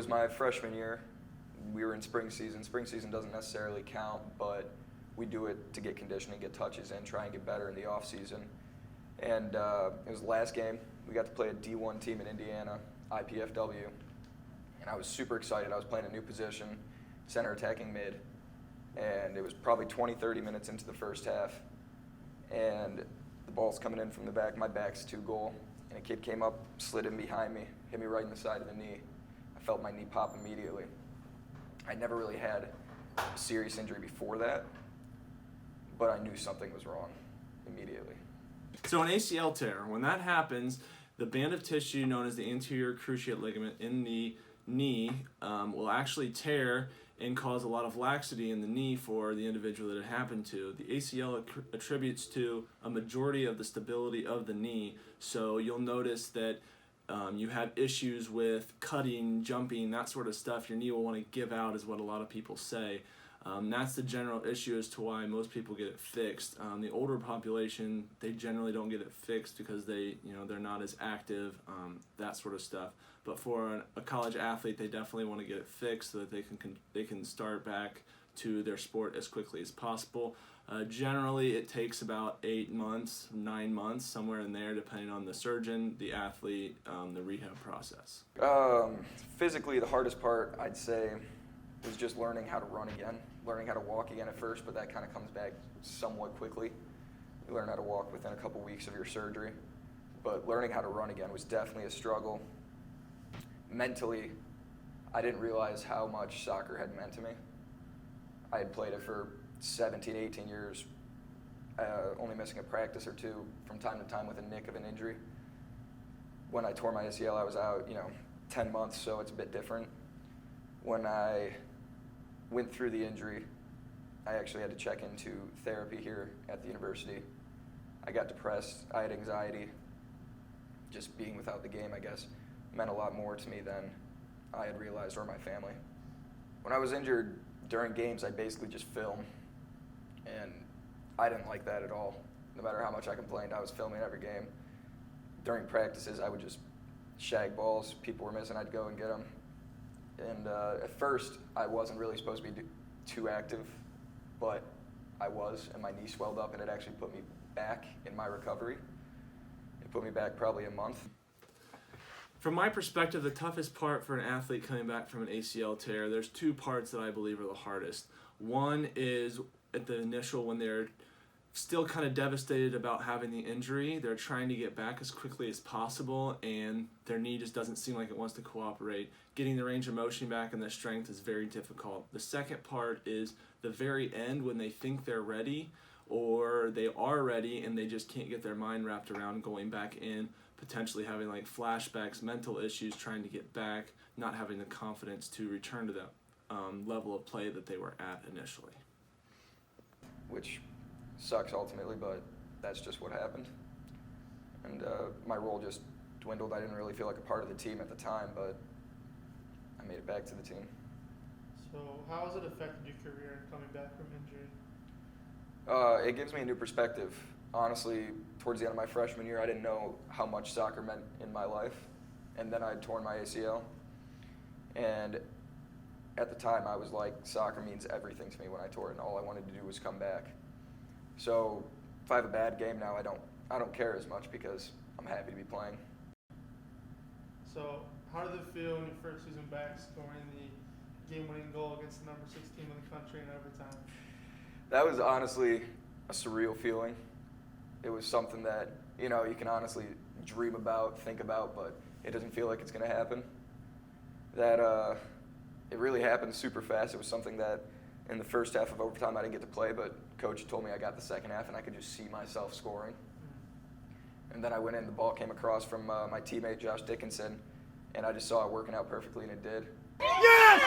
was my freshman year. We were in spring season. Spring season doesn't necessarily count, but we do it to get conditioning, get touches in, try and get better in the off season. And it was the last game. We got to play a D1 team in Indiana, IPFW, and I was super excited. I was playing a new position, center attacking mid, and it was probably 20, 30 minutes into the first half, and the ball's coming in from the back. My back's to goal, and a kid came up, slid in behind me, hit me right in the side of the knee. I felt my knee pop immediately. I'd never really had a serious injury before that, but I knew something was wrong immediately. So an ACL tear, when that happens, the band of tissue known as the anterior cruciate ligament in the knee will actually tear and cause a lot of laxity in the knee for the individual that it happened to. The ACL attributes to a majority of the stability of the knee, so you'll notice that you have issues with cutting, jumping, that sort of stuff. Your knee will want to give out is what a lot of people say. That's the general issue as to why most people get it fixed. The older population, they generally don't get it fixed because they're not as active, that sort of stuff. But for a college athlete, they definitely want to get it fixed so that they can start back to their sport as quickly as possible. Generally, it takes about 8 months, 9 months, somewhere in there, depending on the surgeon, the athlete, the rehab process. Physically, the hardest part, I'd say, was just learning how to run again, learning how to walk again at first, but that kind of comes back somewhat quickly. You learn how to walk within a couple weeks of your surgery, but learning how to run again was definitely a struggle. Mentally, I didn't realize how much soccer had meant to me. I had played it for 17, 18 years, only missing a practice or two from time to time with a nick of an injury. When I tore my ACL, I was out, 10 months, so it's a bit different. When I went through the injury, I actually had to check into therapy here at the university. I got depressed, I had anxiety. Just being without the game, I guess, meant a lot more to me than I had realized, or my family. When I was injured during games, I basically just film, and I didn't like that at all. No matter how much I complained, I was filming every game. During practices, I would just shag balls. People were missing, I'd go and get them. And at first, I wasn't really supposed to be too active, but I was, and my knee swelled up, and it actually put me back in my recovery. It put me back probably a month. From my perspective, the toughest part for an athlete coming back from an ACL tear, there's 2 parts that I believe are the hardest. One is at the initial, when they're still kind of devastated about having the injury, they're trying to get back as quickly as possible, and their knee just doesn't seem like it wants to cooperate. Getting the range of motion back and the strength is very difficult. The second part is the very end, when they think they're ready, or they are ready and they just can't get their mind wrapped around going back in, potentially having like flashbacks, mental issues, trying to get back, not having the confidence to return to that level of play that they were at initially. Which sucks ultimately, but that's just what happened. And my role just dwindled. I didn't really feel like a part of the team at the time, but I made it back to the team. So how has it affected your career coming back from injury? It gives me a new perspective. Honestly, towards the end of my freshman year, I didn't know how much soccer meant in my life. And then I had torn my ACL. And at the time, I was like, soccer means everything to me when I tore it, and all I wanted to do was come back. So if I have a bad game now, I don't care as much because I'm happy to be playing. So how did it feel in your first season back scoring the game-winning goal against the number 6 team in the country in overtime? That was honestly a surreal feeling. It was something that, you can honestly dream about, think about, but it doesn't feel like it's going to happen. It really happened super fast. It was something that in the first half of overtime I didn't get to play, but coach told me I got the second half and I could just see myself scoring. And then I went in, the ball came across from my teammate Josh Dickinson, and I just saw it working out perfectly, and it did. Yes!